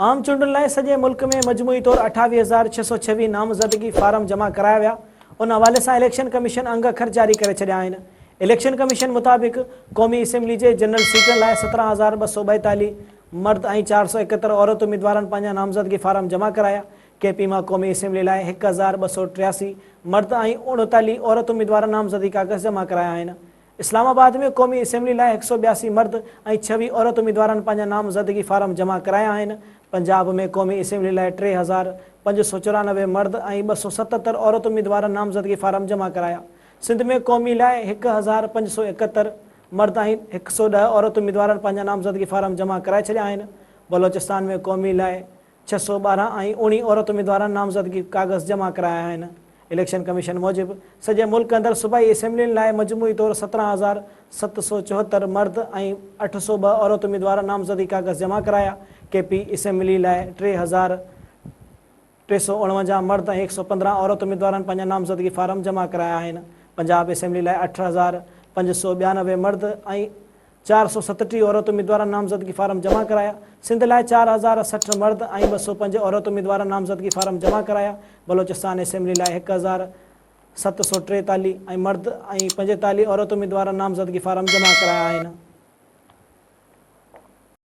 आम चूंडुनि लाइ सॼे मुल्क में मजमूई तौर 28,626 नामज़दगी फार्म जमा कराया विया। उन हवाले सां इलेक्शन कमीशन अंग अखर जारी करे छॾिया आहिनि। इलेक्शन कमीशन मुताबिक़ क़ौमी असेंबली जे जनरल सीटनि लाइ 17,242 मर्द ऐं 471 औरत उम्मीदवारनि पंहिंजा नामज़दगी फार्म जमा कराया। केपी मां क़ौमी असेंबली लाइ 1,283 मर्द ऐं 39 औरत उम्मीदवार नामज़दगी कागज़ जमा कराया आहिनि। इस्लामाबाद में क़ौमी असेंबली लाइ 182 मर्द ऐं 26 औरत उम्मीदवारनि पंहिंजा नामज़दगी फार्म जमा कराया आहिनि। पंजाब में क़ौमी असेंबली लाइ 3,594 मर्द ऐं 277 औरत उम्मीदवारनि नामज़दगी फार्म जमा कराया। सिंध में क़ौमी लाइ 1,571 मर्द ऐं 110 औरत उम्मीदवारनि पंहिंजा नामज़दगी फार्म जमा कराए छॾिया आहिनि। बलोचिस्तान में क़ौमी लाइ 612 ऐं 19 औरत उम्मीदवारनि नामज़दगी कागज़ जमा कराया आहिनि। इलेक्शन कमीशन मूजिबि सॼे मुल्क अंदरि सूबाई असेंबलियुनि लाइ मजमूई तौर 17,774 मर्द ऐं 802 औरत उम्मीदवार नामज़दगी कागज़ जमा कराया। केपी असेंबली लाइ 3,349 मर्द ऐं 115 औरत उम्मीदवारनि पंहिंजा नामज़दगी फार्म जमा कराया आहिनि। पंजाब असेंबली लाइ 8,592 मर्द ऐं 437 औरत उम्मीदवारनि नामज़दगी फार्म जमा कराया। सिंध लाइ 4,060 मर्द ऐं 205 औरत उम्मीदवार नामज़दगी फार्म जमा कराया। बलोचिस्तान असेंबली लाइ 1,743 ऐं मर्द ऐं 45 औरत उम्मीदवार नामज़दगी फार्म जमा कराया आहिनि।